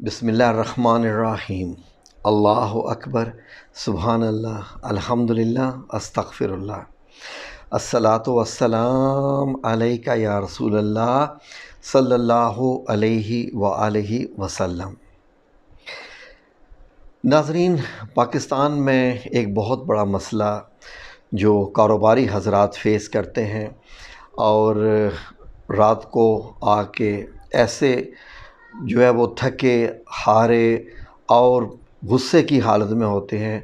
بسم اللہ الرحمن الرحیم۔ اللہ اکبر، سبحان اللہ، الحمدللہ، استغفر اللہ، الصلاۃ والسلام علیک یا رسول اللہ صلی اللہ علیہ وآلہ وسلم۔ ناظرین، پاکستان میں ایک بہت بڑا مسئلہ جو کاروباری حضرات فیس کرتے ہیں اور رات کو آ کے ایسے جو ہے وہ تھکے ہارے اور غصے کی حالت میں ہوتے ہیں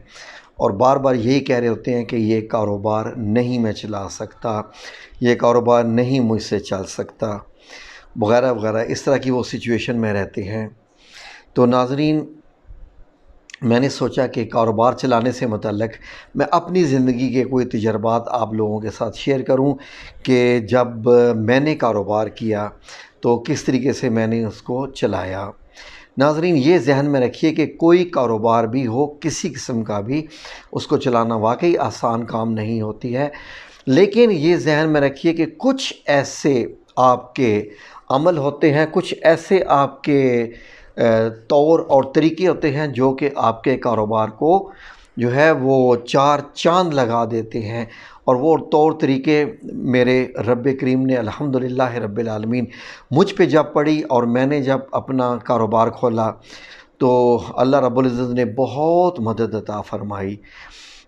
اور بار بار یہی کہہ رہے ہوتے ہیں کہ یہ کاروبار نہیں میں چلا سکتا، یہ کاروبار نہیں مجھ سے چل سکتا، وغیرہ وغیرہ، اس طرح کی وہ سچویشن میں رہتے ہیں۔ تو ناظرین، میں نے سوچا کہ کاروبار چلانے سے متعلق میں اپنی زندگی کے کوئی تجربات آپ لوگوں کے ساتھ شیئر کروں کہ جب میں نے کاروبار کیا تو کس طریقے سے میں نے اس کو چلایا۔ ناظرین، یہ ذہن میں رکھیے کہ کوئی کاروبار بھی ہو، کسی قسم کا بھی، اس کو چلانا واقعی آسان کام نہیں ہوتی ہے، لیکن یہ ذہن میں رکھیے کہ کچھ ایسے آپ کے عمل ہوتے ہیں، کچھ ایسے آپ کے طور اور طریقے ہوتے ہیں جو کہ آپ کے کاروبار کو جو ہے وہ چار چاند لگا دیتے ہیں، اور وہ طور طریقے میرے رب کریم نے الحمدللہ رب العالمین مجھ پہ جب پڑی اور میں نے جب اپنا کاروبار کھولا تو اللہ رب العزت نے بہت مدد عطا فرمائی۔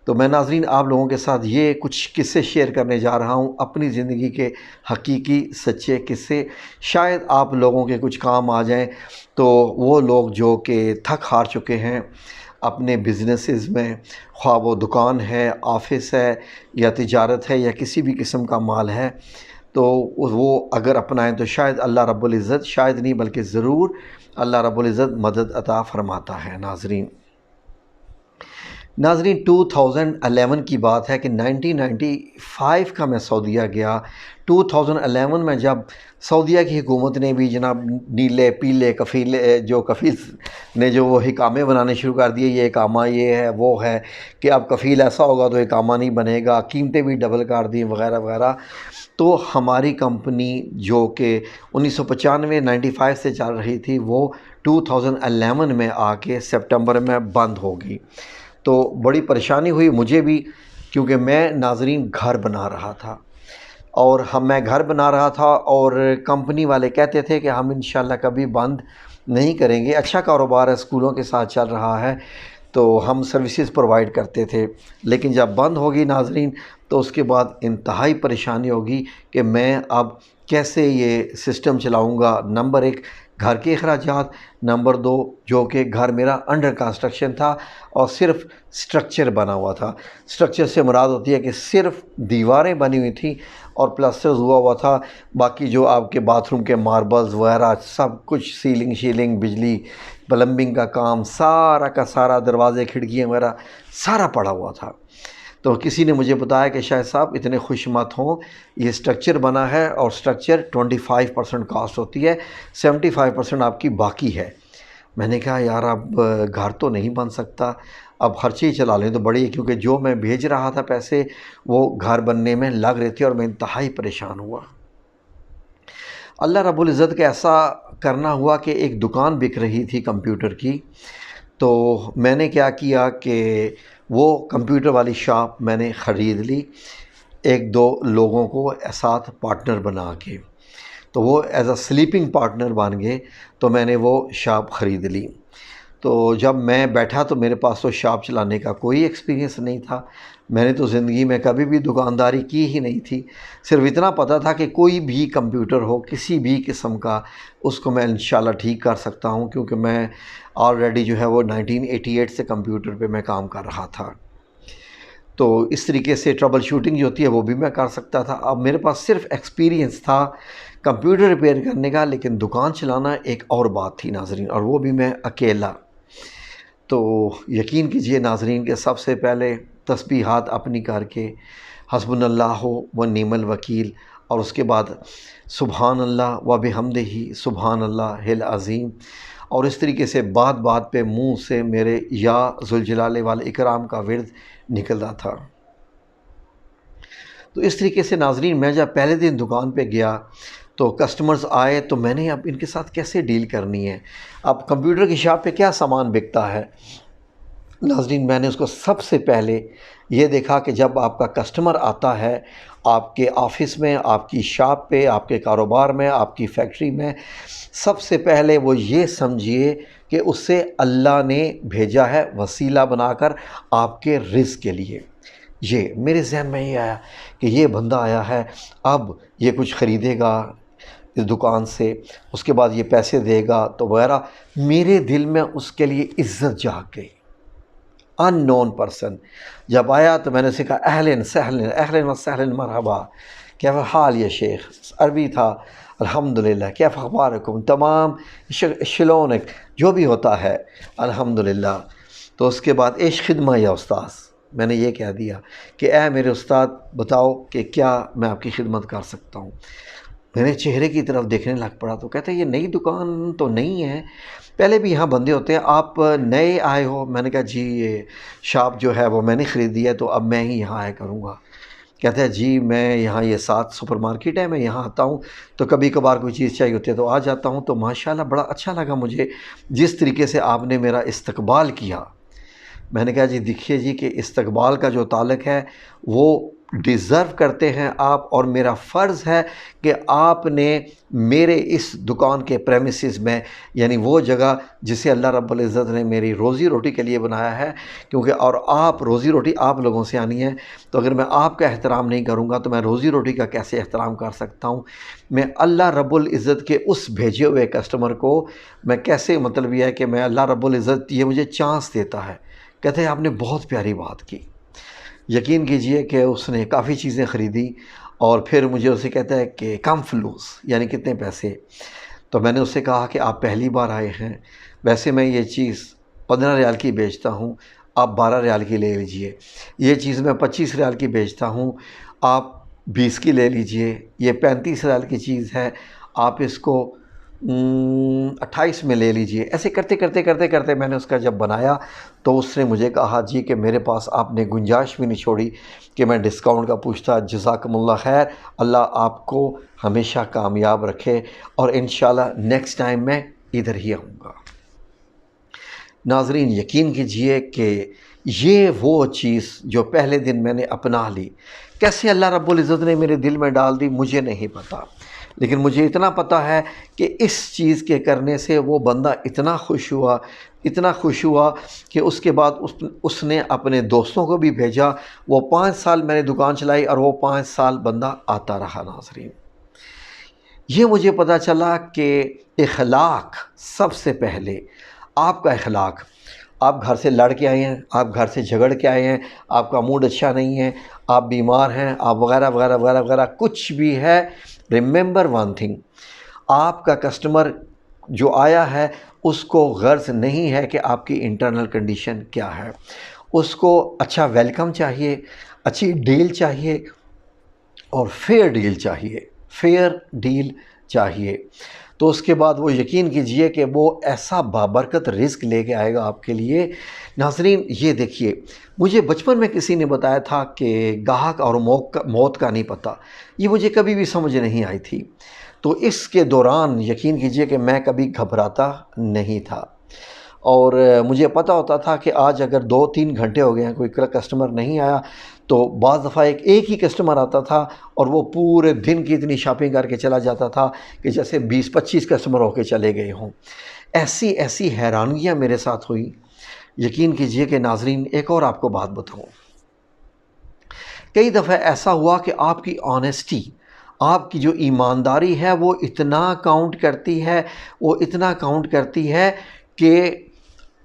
تو میں ناظرین آپ لوگوں کے ساتھ یہ کچھ قصے شیئر کرنے جا رہا ہوں، اپنی زندگی کے حقیقی سچے قصے، شاید آپ لوگوں کے کچھ کام آ جائیں، تو وہ لوگ جو کہ تھک ہار چکے ہیں اپنے بزنسز میں، خواہ وہ دکان ہے، آفس ہے، یا تجارت ہے، یا کسی بھی قسم کا مال ہے، تو وہ اگر اپنائیں تو شاید اللہ رب العزت، شاید نہیں بلکہ ضرور اللہ رب العزت مدد عطا فرماتا ہے۔ ناظرین 2011 کی بات ہے کہ 1995 کا میں سعودیہ گیا۔ 2011 میں جب سعودیہ کی حکومت نے بھی جناب نیلے پیلے کفیل نے جو وہ اقامے بنانے شروع کر دیے، یہ اقامہ یہ ہے وہ ہے کہ اب کفیل ایسا ہوگا تو اقامہ نہیں بنے گا، قیمتیں بھی ڈبل کر دیں وغیرہ وغیرہ، تو ہماری کمپنی جو کہ 1995 سے چل رہی تھی وہ 2011 میں آ کے سپٹمبر میں بند ہو گئی۔ تو بڑی پریشانی ہوئی مجھے بھی، کیونکہ میں ناظرین گھر بنا رہا تھا، اور میں گھر بنا رہا تھا اور کمپنی والے کہتے تھے کہ ہم انشاءاللہ کبھی بند نہیں کریں گے، اچھا کاروبار ہے، اسکولوں کے ساتھ چل رہا ہے، تو ہم سروسز پرووائڈ کرتے تھے، لیکن جب بند ہوگی ناظرین تو اس کے بعد انتہائی پریشانی ہوگی کہ میں اب کیسے یہ سسٹم چلاؤں گا۔ نمبر ایک، گھر کے اخراجات، نمبر دو، جو کہ گھر میرا انڈر کنسٹرکشن تھا اور صرف سٹرکچر بنا ہوا تھا۔ سٹرکچر سے مراد ہوتی ہے کہ صرف دیواریں بنی ہوئی تھیں اور پلسٹر ہوا ہوا تھا، باقی جو آپ کے باتھ روم کے ماربلز وغیرہ سب کچھ، سیلنگ شیلنگ، بجلی، پلمبنگ کا کام، سارا کا سارا، دروازے کھڑکیاں وغیرہ سارا پڑا ہوا تھا۔ تو کسی نے مجھے بتایا کہ شاہد صاحب اتنے خوش مت ہوں، یہ سٹرکچر بنا ہے اور سٹرکچر 25% کاسٹ ہوتی ہے، 75% آپ کی باقی ہے۔ میں نے کہا یار اب گھر تو نہیں بن سکتا، اب خرچے ہی چلا لیں تو بڑی ہے، کیونکہ جو میں بھیج رہا تھا پیسے وہ گھر بننے میں لگ رہے تھے اور میں انتہائی پریشان ہوا۔ اللہ رب العزت کا ایسا کرنا ہوا کہ ایک دکان بک رہی تھی کمپیوٹر کی، تو میں نے کیا کیا کہ وہ کمپیوٹر والی شاپ میں نے خرید لی، ایک دو لوگوں کو ساتھ پارٹنر بنا کے، تو وہ ایز اے سلیپنگ پارٹنر بن گئے، تو میں نے وہ شاپ خرید لی۔ تو جب میں بیٹھا تو میرے پاس تو شاپ چلانے کا کوئی ایکسپیرینس نہیں تھا، میں نے تو زندگی میں کبھی بھی دکانداری کی ہی نہیں تھی، صرف اتنا پتہ تھا کہ کوئی بھی کمپیوٹر ہو کسی بھی قسم کا، اس کو میں انشاءاللہ ٹھیک کر سکتا ہوں، کیونکہ میں آلریڈی جو ہے وہ 1988 سے کمپیوٹر پہ میں کام کر رہا تھا، تو اس طریقے سے ٹربل شوٹنگ جو ہوتی ہے وہ بھی میں کر سکتا تھا۔ اب میرے پاس صرف ایکسپیرینس تھا کمپیوٹر ریپیئر کرنے کا، لیکن دکان چلانا ایک اور بات تھی ناظرین، اور وہ بھی میں اکیلا۔ تو یقین کیجئے ناظرین کہ سب سے پہلے تسبیحات اپنی کر کے حسبنا اللہ و نعم الوکیل، اور اس کے بعد سبحان اللہ و بحمدہ سبحان اللہ العظیم، اور اس طریقے سے بات بات پہ منہ سے میرے یا ذوالجلال والاکرام کا ورد نکلتا تھا۔ تو اس طریقے سے ناظرین میں جب پہلے دن دکان پہ گیا تو کسٹمرز آئے تو میں نے اب ان کے ساتھ کیسے ڈیل کرنی ہے. اب کمپیوٹر کی شاپ پہ کیا سامان بکتا ہے ناظرین؟ میں نے اس کو سب سے پہلے یہ دیکھا کہ جب آپ کا کسٹمر آتا ہے آپ کے آفس میں، آپ کی شاپ پہ، آپ کے کاروبار میں، آپ کی فیکٹری میں، سب سے پہلے وہ یہ سمجھیے کہ اس سے اللہ نے بھیجا ہے وسیلہ بنا کر آپ کے رزق کے لیے. یہ میرے ذہن میں یہ آیا کہ یہ بندہ آیا ہے، اب یہ کچھ خریدے گا اس دکان سے، اس کے بعد یہ پیسے دے گا تو وغیرہ. میرے دل میں اس کے لیے عزت جاگ گئی. ان نون پرسن جب آیا تو میں نے اسے کہا اہلاً سہلاً اہلاً و سہلاً مرحبا، کیف حال یا شیخ؟ عربی تھا. الحمدللہ، کیف اخبارکم؟ تمام شلونک، جو بھی ہوتا ہے الحمدللہ. تو اس کے بعد ایش خدمہ یا استاذ، میں نے یہ کہہ دیا کہ اے میرے استاد بتاؤ کہ کیا میں آپ کی خدمت کر سکتا ہوں. میرے چہرے کی طرف دیکھنے لگ پڑا تو کہتا ہے یہ نئی دکان تو نہیں ہے، پہلے بھی یہاں بندے ہوتے ہیں، آپ نئے آئے ہو؟ میں نے کہا جی یہ شاپ جو ہے وہ میں نے خریدی ہے تو اب میں ہی یہاں آیا کروں گا. کہتا ہے جی میں یہاں، یہ 7 سپر مارکیٹ ہے، میں یہاں آتا ہوں تو کبھی کبھار کوئی چیز چاہیے ہوتی ہے تو آ جاتا ہوں. تو ماشاءاللہ بڑا اچھا لگا مجھے جس طریقے سے آپ نے میرا استقبال کیا. میں نے کہا جی دیکھیے جی کہ استقبال کا جو تعلق ہے وہ ڈیزرو کرتے ہیں آپ، اور میرا فرض ہے کہ آپ نے میرے اس دکان کے پریمیسز میں، یعنی وہ جگہ جسے اللہ رب العزت نے میری روزی روٹی کے لیے بنایا ہے، کیونکہ اور آپ روزی روٹی آپ لوگوں سے آنی ہے، تو اگر میں آپ کا احترام نہیں کروں گا تو میں روزی روٹی کا کیسے احترام کر سکتا ہوں؟ میں اللہ رب العزت کے اس بھیجے ہوئے کسٹمر کو میں کیسے، مطلب یہ ہے کہ میں اللہ رب العزت یہ مجھے چانس دیتا ہے. کہتے ہیں آپ نے بہت پیاری بات کی. یقین کیجئے کہ اس نے کافی چیزیں خریدی اور پھر مجھے اسے کہتا ہے کہ کم فلوس، یعنی کتنے پیسے؟ تو میں نے اس سے کہا کہ آپ پہلی بار آئے ہیں، ویسے میں یہ چیز 15 ریال کی بیچتا ہوں، آپ 12 ریال کی لے لیجئے. یہ چیز میں 25 ریال کی بیچتا ہوں، آپ 20 کی لے لیجئے. یہ 35 ریال کی چیز ہے، آپ اس کو 28 میں لے لیجئے. ایسے کرتے کرتے کرتے کرتے میں نے اس کا جب بنایا تو اس نے مجھے کہا جی کہ میرے پاس آپ نے گنجائش بھی نہیں چھوڑی کہ میں ڈسکاؤنٹ کا پوچھتا. جزاکم اللہ خیر، اللہ آپ کو ہمیشہ کامیاب رکھے، اور انشاءاللہ نیکسٹ ٹائم میں ادھر ہی آؤں گا. ناظرین یقین کیجئے کہ یہ وہ چیز جو پہلے دن میں نے اپنا لی، کیسے اللہ رب العزت نے میرے دل میں ڈال دی مجھے نہیں پتا، لیکن مجھے اتنا پتا ہے کہ اس چیز کے کرنے سے وہ بندہ اتنا خوش ہوا، اتنا خوش ہوا کہ اس کے بعد اس نے اپنے دوستوں کو بھی بھیجا. وہ 5 سال میں نے دکان چلائی اور وہ 5 سال بندہ آتا رہا. ناظرین یہ مجھے پتا چلا کہ اخلاق سب سے پہلے، آپ کا اخلاق. آپ گھر سے لڑ کے آئے ہیں، آپ گھر سے جھگڑ کے آئے ہیں، آپ کا موڈ اچھا نہیں ہے، آپ بیمار ہیں، آپ وغیرہ وغیرہ وغیرہ وغیرہ کچھ بھی ہے، ریممبر ون تھنگ، آپ کا کسٹمر جو آیا ہے اس کو غرض نہیں ہے کہ آپ کی انٹرنل کنڈیشن کیا ہے. اس کو اچھا ویلکم چاہیے، اچھی ڈیل چاہیے، اور فیئر ڈیل چاہیے، فیئر ڈیل چاہیے. تو اس کے بعد وہ یقین کیجئے کہ وہ ایسا بابرکت رزق لے کے آئے گا آپ کے لیے. ناظرین یہ دیکھیے، مجھے بچپن میں کسی نے بتایا تھا کہ گاہک اور موت کا نہیں پتہ، یہ مجھے کبھی بھی سمجھ نہیں آئی تھی. تو اس کے دوران یقین کیجئے کہ میں کبھی گھبراتا نہیں تھا، اور مجھے پتہ ہوتا تھا کہ آج اگر 2-3 گھنٹے ہو گئے ہیں کوئی کسٹمر نہیں آیا، تو بعض دفعہ ایک ہی کسٹمر آتا تھا اور وہ پورے دن کی اتنی شاپنگ کر کے چلا جاتا تھا کہ جیسے 20-25 کسٹمر ہو کے چلے گئے ہوں. ایسی ایسی حیرانیاں میرے ساتھ ہوئی. یقین کیجئے کہ ناظرین ایک اور آپ کو بات بتاؤں، کئی دفعہ ایسا ہوا کہ آپ کی آنیسٹی، آپ کی جو ایمانداری ہے وہ اتنا کاؤنٹ کرتی ہے، وہ اتنا کاؤنٹ کرتی ہے کہ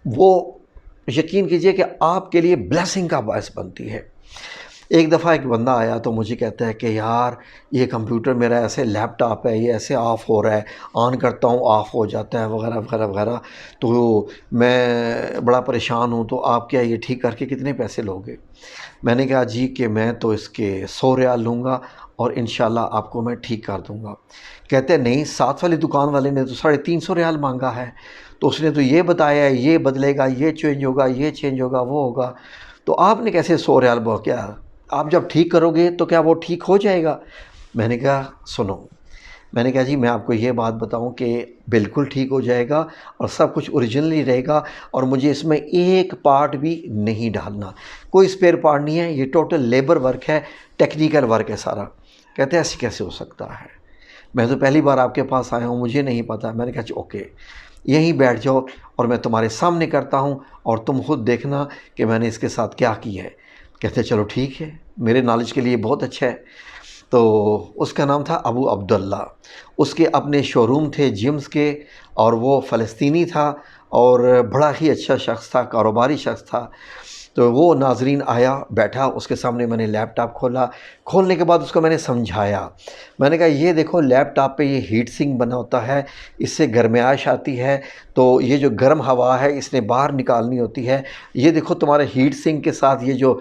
وہ یقین کیجئے کہ آپ کے لیے بلیسنگ کا باعث بنتی ہے. ایک دفعہ ایک بندہ آیا تو مجھے کہتا ہے کہ یار یہ کمپیوٹر میرا ایسے لیپ ٹاپ ہے، یہ ایسے آف ہو رہا ہے، آن کرتا ہوں آف ہو جاتا ہے وغیرہ وغیرہ وغیرہ، تو میں بڑا پریشان ہوں، تو آپ کیا یہ ٹھیک کر کے کتنے پیسے لوگے؟ میں نے کہا جی کہ میں تو اس کے 100 ریال لوں گا اور انشاءاللہ آپ کو میں ٹھیک کر دوں گا. کہتے ہیں نہیں، 7 والی دکان والے نے تو 350 ریال مانگا ہے، تو اس نے تو یہ بتایا ہے یہ بدلے گا، یہ چینج ہوگا، یہ چینج ہوگا، وہ ہوگا، تو آپ نے کیسے 100 ریال کیا آپ جب ٹھیک کرو گے تو کیا وہ ٹھیک ہو جائے گا؟ میں نے کہا سنو، میں نے کہا جی میں آپ کو یہ بات بتاؤں کہ بالکل ٹھیک ہو جائے گا اور سب کچھ اوریجنلی رہے گا اور مجھے اس میں ایک پارٹ بھی نہیں ڈالنا، کوئی اسپیئر پارٹ نہیں ہے، یہ ٹوٹل لیبر ورک ہے، ٹیکنیکل ورک ہے سارا۔ کہتے ہیں ایسے کیسے ہو سکتا ہے، میں تو پہلی بار آپ کے پاس آیا ہوں، مجھے نہیں پتہ۔ میں نے کہا اوکے یہیں بیٹھ جاؤ اور میں تمہارے سامنے کرتا ہوں اور تم خود دیکھنا کہ میں نے اس کے ساتھ کیا کی ہے۔ کہتے چلو ٹھیک ہے، میرے نالج کے لیے بہت اچھا ہے۔ تو اس کا نام تھا ابو عبداللہ، اس کے اپنے شو روم تھے جیمز کے، اور وہ فلسطینی تھا اور بڑا ہی اچھا شخص تھا، کاروباری شخص تھا۔ تو وہ ناظرین آیا بیٹھا، اس کے سامنے میں نے لیپ ٹاپ کھولا، کھولنے کے بعد اس کو میں نے سمجھایا، میں نے کہا یہ دیکھو لیپ ٹاپ پہ یہ ہیٹ سنک بنا ہوتا ہے، اس سے گرمائش آتی ہے، تو یہ جو گرم ہوا ہے اس نے باہر نکالنی ہوتی ہے۔ یہ دیکھو تمہارے ہیٹ سنک کے ساتھ یہ جو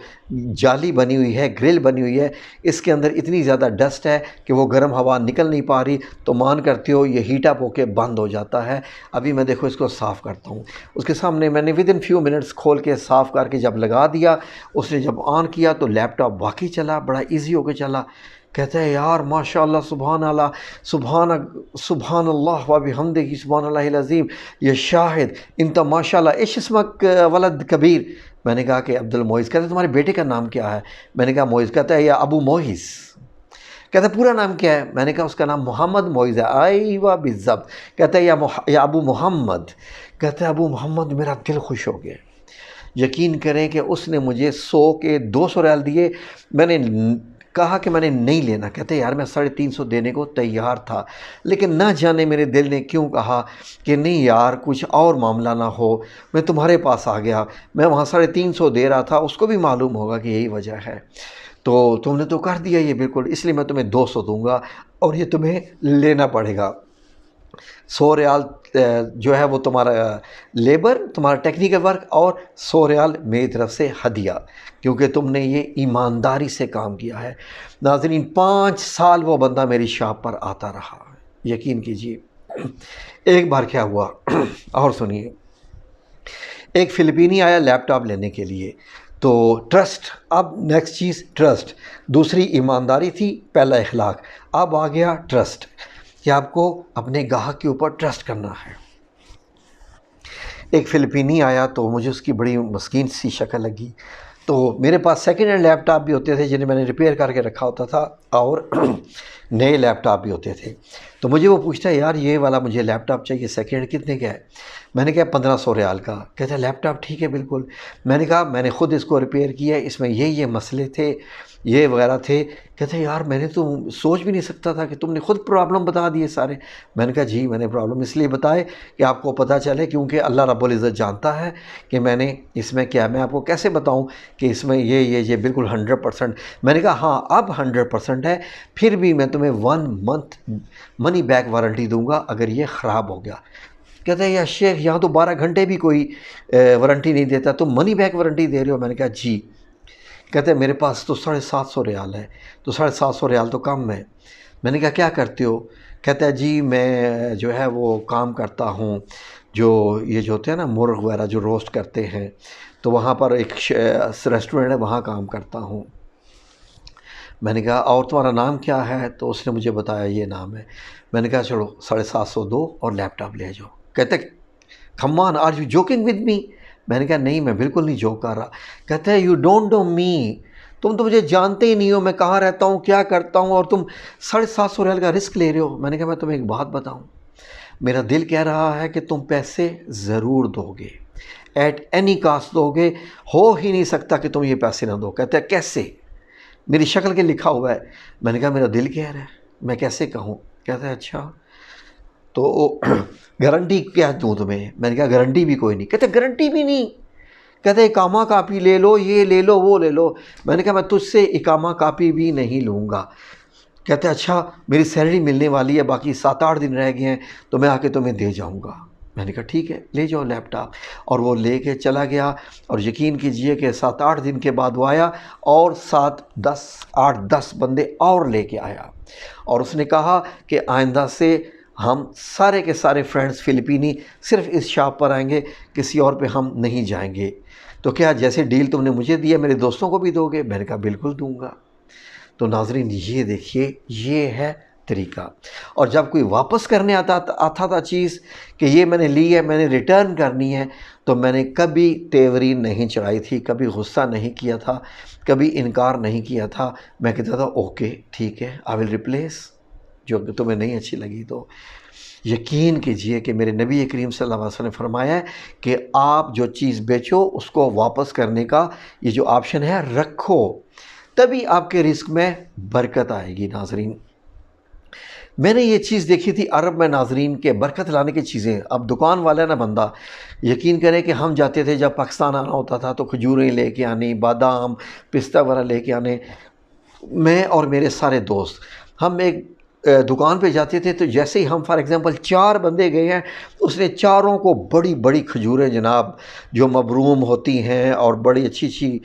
جالی بنی ہوئی ہے، گرل بنی ہوئی ہے، اس کے اندر اتنی زیادہ ڈسٹ ہے کہ وہ گرم ہوا نکل نہیں پا رہی، تو مان کرتے ہو یہ ہیٹ اپ ہو کے بند ہو جاتا ہے۔ ابھی میں دیکھو اس کو صاف کرتا ہوں۔ اس کے سامنے میں نے ودن فیو منٹس کھول کے صاف کر کے جب لگا دیا، اس نے جب آن کیا تو لیپ ٹاپ واقعی چلا، بڑا ایزی ہو کے چلا۔ کہتا ہے یار ماشاء اللہ، سبحان اللہ، سبحان اللہ و بحمدہ، سبحان اللہ العظیم، یہ شاہد انت ماشاء اللہ، ایش اسمک ولد کبیر۔ میں نے کہا کہ عبد المعز۔ کہتا ہے تمہارے بیٹے کا نام کیا ہے؟ میں نے کہا معز۔ کہتا ہے یا ابو معز۔ کہتا ہے پورا نام کیا ہے؟ میں نے کہا اس کا نام محمد معز ہے۔ ایوہ بالضبط۔ کہتا ہے یا ابو محمد۔ کہتا ہے ابو محمد، میرا دل خوش ہو گیا۔ یقین کریں کہ اس نے مجھے 100 کے 200 ریال دیے۔ میں نے کہا کہ میں نے نہیں لینا۔ کہتے یار میں 350 دینے کو تیار تھا، لیکن نہ جانے میرے دل نے کیوں کہا کہ نہیں یار کچھ اور معاملہ نہ ہو، میں تمہارے پاس آ گیا۔ میں وہاں 350 دے رہا تھا، اس کو بھی معلوم ہوگا کہ یہی وجہ ہے، تو تم نے تو کر دیا یہ بالکل، اس لیے میں تمہیں 200 دوں گا اور یہ تمہیں لینا پڑے گا۔ 100 ریال جو ہے وہ تمہارا لیبر، تمہارا ٹیکنیکل ورک، اور 100 ریال میری طرف سے ہدیہ، کیونکہ تم نے یہ ایمانداری سے کام کیا ہے۔ ناظرین 5 سال وہ بندہ میری شاپ پر آتا رہا، یقین کیجیے۔ ایک بار کیا ہوا اور سنیے، ایک فلپینی آیا لیپ ٹاپ لینے کے لیے، تو ٹرسٹ، اب نیکسٹ چیز ٹرسٹ، دوسری ایمانداری تھی، پہلا اخلاق، اب آ گیا ٹرسٹ، کہ آپ کو اپنے گاہک کے اوپر ٹرسٹ کرنا ہے۔ ایک فلپینی آیا تو مجھے اس کی بڑی مسکین سی شکل لگی، تو میرے پاس سیکنڈ ہینڈ لیپ ٹاپ بھی ہوتے تھے جنہیں میں نے ریپیئر کر کے رکھا ہوتا تھا، اور نئے لیپ ٹاپ بھی ہوتے تھے۔ تو مجھے وہ پوچھتا ہے یار یہ والا مجھے لیپ ٹاپ چاہیے، سیکنڈ ہینڈ کتنے کا ہے؟ میں نے کہا 1500 ریال کا۔ کہتا ہے لیپ ٹاپ ٹھیک ہے بالکل۔ میں نے کہا میں نے خود اس کو ریپیئر کیا ہے، اس میں یہ مسئلے تھے، یہ وغیرہ تھے۔ کہتے ہیں یار میں نے تو سوچ بھی نہیں سکتا تھا کہ تم نے خود پرابلم بتا دیے سارے۔ میں نے کہا جی میں نے پرابلم اس لیے بتائے کہ آپ کو پتہ چلے، کیونکہ اللہ رب العزت جانتا ہے کہ میں نے اس میں کیا، میں آپ کو کیسے بتاؤں کہ اس میں یہ بالکل 100%۔ میں نے کہا ہاں اب 100% ہے، پھر بھی میں تمہیں 1 منتھ منی بیک وارنٹی دوں گا اگر یہ خراب ہو گیا۔ کہتے ہیں یا شیخ یہاں تو 12 گھنٹے بھی کوئی وارنٹی نہیں دیتا، تم منی بیک وارنٹی دے رہے ہو؟ میں نے کہا جی۔ کہتے ہیں میرے پاس تو 750 ریال ہے۔ تو 750 ریال تو کم ہے۔ میں نے کہا کیا کرتے ہو؟ کہتا ہے جی میں جو ہے وہ کام کرتا ہوں، یہ جو ہوتے ہیں نا مرغ وغیرہ جو روسٹ کرتے ہیں، تو وہاں پر ایک ریسٹورنٹ ہے، وہاں کام کرتا ہوں۔ میں نے کہا اور تمہارا نام کیا ہے؟ تو اس نے مجھے بتایا یہ نام ہے۔ میں نے کہا چلو 750 دو اور لیپ ٹاپ لے جاؤ۔ کہتے come on are you joking with me? میں نے کہا نہیں میں بالکل نہیں جوک کر رہا۔ کہتا ہے یو ڈونٹ نو می، تم تو مجھے جانتے ہی نہیں ہو، میں کہاں رہتا ہوں، کیا کرتا ہوں، اور تم 750 ریال کا رسک لے رہے ہو۔ میں نے کہا میں تمہیں ایک بات بتاؤں، میرا دل کہہ رہا ہے کہ تم پیسے ضرور دو گے، ایٹ اینی کاسٹ دو گے، ہو ہی نہیں سکتا کہ تم یہ پیسے نہ دو۔ کہتا ہے کیسے؟ میری شکل کے لکھا ہوا ہے۔ میں نے کہا میرا دل کہہ رہا ہے، میں کیسے کہوں؟ کہتا ہے اچھا تو گارنٹی کیا دوں تمہیں؟ میں نے کہا گارنٹی بھی کوئی نہیں۔ کہتے گارنٹی بھی نہیں؟ کہتے اقامہ کاپی لے لو، یہ لے لو، وہ لے لو۔ میں نے کہا میں تجھ سے اقامہ کاپی بھی نہیں لوں گا۔ کہتے اچھا میری سیلری ملنے والی ہے، باقی 7-8 دن رہ گئے ہیں، تو میں آ کے تمہیں دے جاؤں گا۔ میں نے کہا ٹھیک ہے لے جاؤ لیپ ٹاپ، اور وہ لے کے چلا گیا۔ اور یقین کیجئے کہ 7-8 دن کے بعد وہ آیا اور 8-10 بندے اور لے کے آیا، اور اس نے کہا کہ آئندہ سے ہم سارے کے سارے فرینڈز فلپینی صرف اس شاپ پر آئیں گے، کسی اور پہ ہم نہیں جائیں گے۔ تو کیا جیسے ڈیل تم نے مجھے دیا میرے دوستوں کو بھی دو گے؟ میں نے کہا بالکل دوں گا۔ تو ناظرین یہ دیکھیے، یہ ہے طریقہ. اور جب کوئی واپس کرنے آتا تھا چیز کہ یہ میں نے لی ہے، میں نے ریٹرن کرنی ہے، تو میں نے کبھی تیوری نہیں چڑھائی تھی، کبھی غصہ نہیں کیا تھا، کبھی انکار نہیں کیا تھا. میں کہتا تھا اوکے ٹھیک ہے، آئی ول ریپلیس، جو تمہیں نہیں اچھی لگی تو. یقین کیجئے کہ میرے نبی کریم صلی اللہ علیہ وسلم نے فرمایا ہے کہ آپ جو چیز بیچو اس کو واپس کرنے کا یہ جو آپشن ہے رکھو، تبھی آپ کے رزق میں برکت آئے گی. ناظرین، میں نے یہ چیز دیکھی تھی عرب میں ناظرین کے برکت لانے کی چیزیں. اب دکان والا نہ بندہ، یقین کریں کہ ہم جاتے تھے جب پاکستان آنا ہوتا تھا تو کھجوریں لے کے آنی، بادام پستہ وغیرہ لے کے آنے. میں اور میرے سارے دوست ہم ایک دکان پہ جاتے تھے تو جیسے ہی ہم فار ایگزامپل 4 بندے گئے ہیں، اس نے چاروں کو بڑی بڑی کھجوریں جناب جو مبروم ہوتی ہیں اور بڑی اچھی اچھی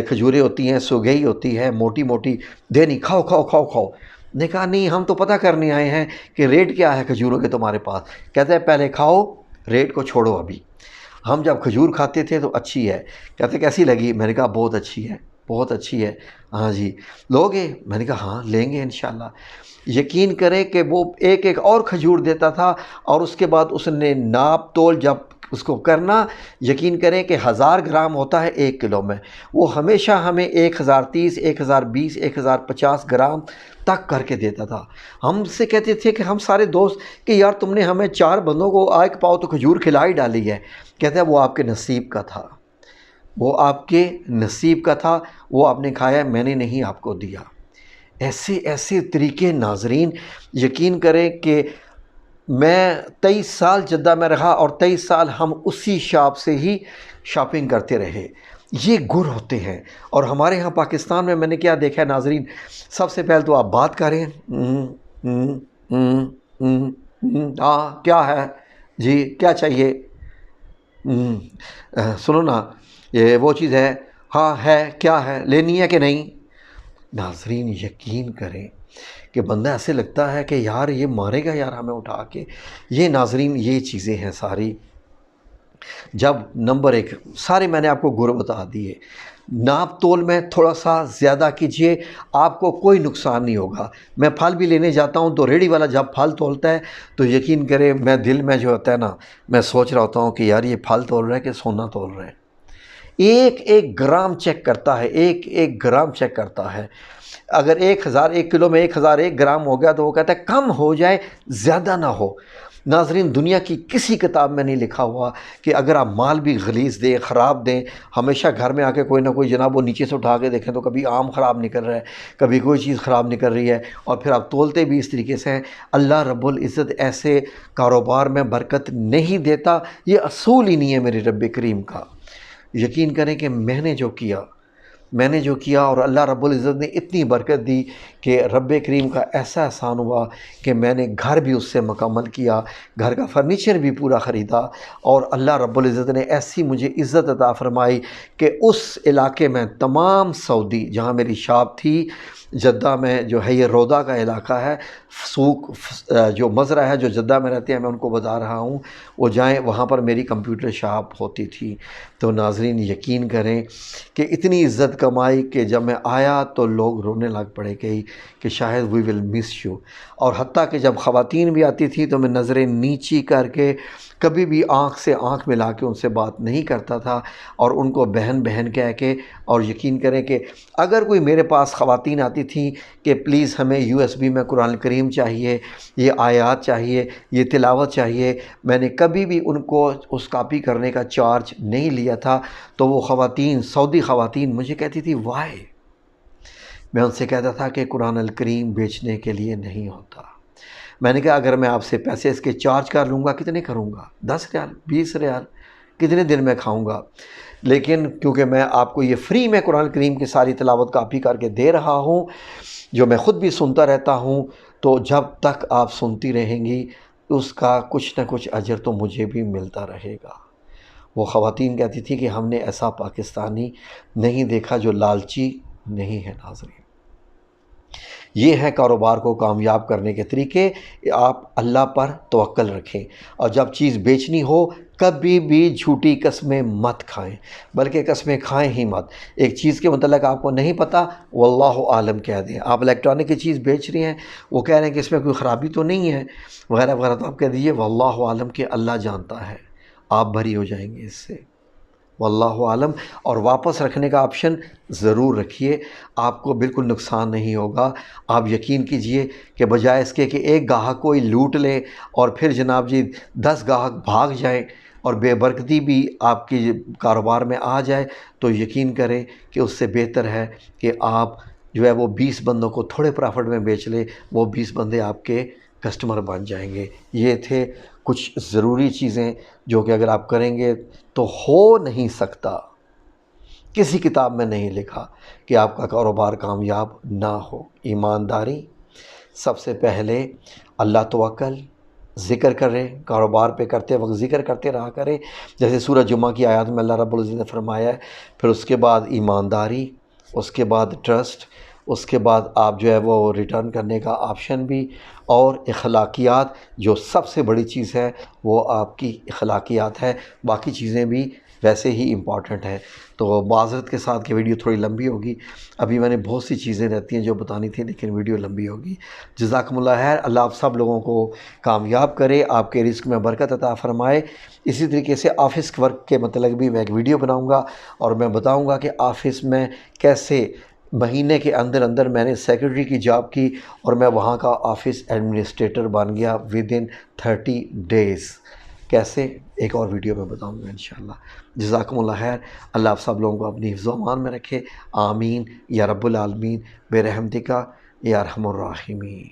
کھجوریں ہوتی ہیں، سوگئی ہوتی ہے، موٹی موٹی، دینی، کھاؤ کھاؤ کھاؤ کھاؤ. نے کہا نہیں ہم تو پتہ کرنے آئے ہیں کہ ریٹ کیا ہے کھجوروں کے تمہارے پاس. کہتے ہیں پہلے کھاؤ، ریٹ کو چھوڑو ابھی. ہم جب کھجور کھاتے تھے تو اچھی ہے، کہتے کیسی لگی؟ میں نے کہا بہت اچھی ہے، بہت اچھی ہے. ہاں جی لوگے؟ میں نے کہا ہاں لیں گے انشاءاللہ. یقین کریں کہ وہ ایک ایک اور کھجور دیتا تھا، اور اس کے بعد اس نے ناپ تول جب اس کو کرنا، یقین کریں کہ 1000 گرام ہوتا ہے 1 کلو میں، وہ ہمیشہ ہمیں 1030، 1020، 1050 گرام تک کر کے دیتا تھا. ہم سے کہتے تھے کہ ہم سارے دوست کہ یار تم نے ہمیں 4 بندوں کو ایک پاؤ تو کھجور کھلا ہی ڈالی ہے. کہتے ہیں وہ آپ کے نصیب کا تھا، وہ آپ کے نصیب کا تھا، وہ آپ نے کھایا، میں نے نہیں آپ کو دیا. ایسے ایسے طریقے ناظرین، یقین کریں کہ میں 23 سال جدہ میں رہا اور 23 سال ہم اسی شاپ سے ہی شاپنگ کرتے رہے. یہ گر ہوتے ہیں. اور ہمارے ہاں پاکستان میں نے کیا دیکھا ہے ناظرین، سب سے پہلے تو آپ بات کریں، ہاں کیا ہے جی، کیا چاہیے، سنو نا یہ وہ چیز ہے، ہاں ہے، کیا ہے، لینی ہے کہ نہیں. ناظرین یقین کریں کہ بندہ ایسے لگتا ہے کہ یار یہ مارے گا یار ہمیں اٹھا کے. یہ ناظرین یہ چیزیں ہیں ساری. جب نمبر 1 سارے میں نے آپ کو گر بتا دیے. ناپ تول میں تھوڑا سا زیادہ کیجئے، آپ کو کوئی نقصان نہیں ہوگا. میں پھل بھی لینے جاتا ہوں تو ریڑھی والا جب پھل تولتا ہے تو یقین کریں میں دل میں جو ہوتا ہے نا، میں سوچ رہا ہوتا ہوں کہ یار یہ پھل تول رہا ہے کہ سونا تول رہا ہے. ایک ایک گرام چیک کرتا ہے، ایک ایک گرام چیک کرتا ہے. اگر 1000 1 کلو میں 1001 گرام ہو گیا تو وہ کہتا ہے کم ہو جائے، زیادہ نہ ہو. ناظرین دنیا کی کسی کتاب میں نہیں لکھا ہوا کہ اگر آپ مال بھی غلیظ دیں، خراب دیں، ہمیشہ گھر میں آ کے کوئی نہ کوئی جناب وہ نیچے سے اٹھا کے دیکھیں تو کبھی آم خراب نکل رہا ہے، کبھی کوئی چیز خراب نکل رہی ہے، اور پھر آپ تولتے بھی اس طریقے سے ہیں. اللہ رب العزت ایسے کاروبار میں برکت نہیں دیتا. یہ اصول ہی نہیں ہے میرے رب کریم کا. یقین کریں کہ میں نے جو کیا اور اللہ رب العزت نے اتنی برکت دی کہ رب کریم کا ایسا احسان ہوا کہ میں نے گھر بھی اس سے مکمل کیا، گھر کا فرنیچر بھی پورا خریدا. اور اللہ رب العزت نے ایسی مجھے عزت عطا فرمائی کہ اس علاقے میں تمام سعودی جہاں میری شاپ تھی جدہ میں، جو ہے یہ روضہ کا علاقہ ہے، سوق جو مزرعہ ہے جو جدہ میں رہتے ہیں، میں ان کو بتا رہا ہوں وہ جائیں، وہاں پر میری کمپیوٹر شاپ ہوتی تھی. تو ناظرین یقین کریں کہ اتنی عزت کمائی کہ جب میں آیا تو لوگ رونے لگ پڑے کہ شاید وی ول مس یو. اور حتیٰ کہ جب خواتین بھی آتی تھی تو میں نظریں نیچی کر کے کبھی بھی آنکھ سے آنکھ ملا کے ان سے بات نہیں کرتا تھا، اور ان کو بہن بہن کہہ کے. اور یقین کریں کہ اگر کوئی میرے پاس خواتین آتی تھیں کہ پلیز ہمیں USB میں قرآن کریم چاہیے، یہ آیات چاہیے، یہ تلاوت چاہیے، میں نے کبھی بھی ان کو اس کاپی کرنے کا چارج نہیں لیا تھا. تو وہ خواتین، سعودی خواتین مجھے کہتی تھی وائی. میں ان سے کہتا تھا کہ قرآن الکریم بیچنے کے لیے نہیں ہوتا. میں نے کہا اگر میں آپ سے پیسے اس کے چارج کر لوں گا، کتنے کروں گا؟ 10 ریال، 20 ریال، کتنے دن میں کھاؤں گا؟ لیکن کیونکہ میں آپ کو یہ فری میں قرآن کریم کی ساری تلاوت کاپی کر کے دے رہا ہوں، جو میں خود بھی سنتا رہتا ہوں، تو جب تک آپ سنتی رہیں گی اس کا کچھ نہ کچھ اجر تو مجھے بھی ملتا رہے گا. وہ خواتین کہتی تھی کہ ہم نے ایسا پاکستانی نہیں دیکھا جو لالچی نہیں ہے. ناظرین یہ ہے کاروبار کو کامیاب کرنے کے طریقے۔ آپ اللہ پر توکل رکھیں، اور جب چیز بیچنی ہو کبھی بھی جھوٹی قسمیں مت کھائیں، بلکہ قسمیں کھائیں ہی مت۔ ایک چیز کے متعلق آپ کو نہیں پتہ، واللہ عالم کہہ دیں۔ آپ الیکٹرانک کی چیز بیچ رہی ہیں، وہ کہہ رہے ہیں کہ اس میں کوئی خرابی تو نہیں ہے وغیرہ وغیرہ، تو آپ کہہ دیجئے واللہ عالم کہ اللہ جانتا ہے، آپ بھری ہو جائیں گے اس سے، واللہ عالم۔ اور واپس رکھنے کا آپشن ضرور رکھیے، آپ کو بالکل نقصان نہیں ہوگا۔ آپ یقین کیجئے کہ بجائے اس کے کہ ایک گاہک کوئی لوٹ لے اور پھر جناب جی 10 گاہک بھاگ جائیں اور بے برکتی بھی آپ کی کاروبار میں آ جائے، تو یقین کریں کہ اس سے بہتر ہے کہ آپ جو ہے وہ 20 بندوں کو تھوڑے پرافٹ میں بیچ لیں، وہ 20 بندے آپ کے کسٹمر بن جائیں گے۔ یہ تھے کچھ ضروری چیزیں جو کہ اگر آپ کریں گے تو ہو نہیں سکتا، کسی کتاب میں نہیں لکھا کہ آپ کا کاروبار کامیاب نہ ہو۔ ایمانداری سب سے پہلے، اللہ توکل، ذکر کریں، کاروبار پہ کرتے وقت ذکر کرتے رہا کریں، جیسے سورہ جمعہ کی آیات میں اللہ رب العزت نے فرمایا ہے۔ پھر اس کے بعد ایمانداری، اس کے بعد ٹرسٹ، اس کے بعد آپ جو ہے وہ ریٹرن کرنے کا آپشن بھی، اور اخلاقیات جو سب سے بڑی چیز ہے وہ آپ کی اخلاقیات ہے، باقی چیزیں بھی ویسے ہی امپورٹنٹ ہیں۔ تو معذرت کے ساتھ کہ ویڈیو تھوڑی لمبی ہوگی، ابھی میں نے بہت سی چیزیں رہتی ہیں جو بتانی تھی لیکن ویڈیو لمبی ہوگی۔ جزاکم اللہ خیر، اللہ آپ سب لوگوں کو کامیاب کرے، آپ کے رزق میں برکت عطا فرمائے۔ اسی طریقے سے آفس ورک کے متعلق بھی میں ایک ویڈیو بناؤں گا، اور میں بتاؤں گا کہ آفس میں کیسے مہینے کے اندر اندر میں نے سیکرٹری کی جاب کی اور میں وہاں کا آفس ایڈمنسٹریٹر بن گیا ودن 30 days۔ کیسے، ایک اور ویڈیو میں بتاؤں گا انشاءاللہ۔ جزاکم اللہ خیر، اللہ آپ سب لوگوں کو اپنی حفظ و امان میں رکھے، آمین یا رب العالمین برحمتک یا ارحم الراحمین۔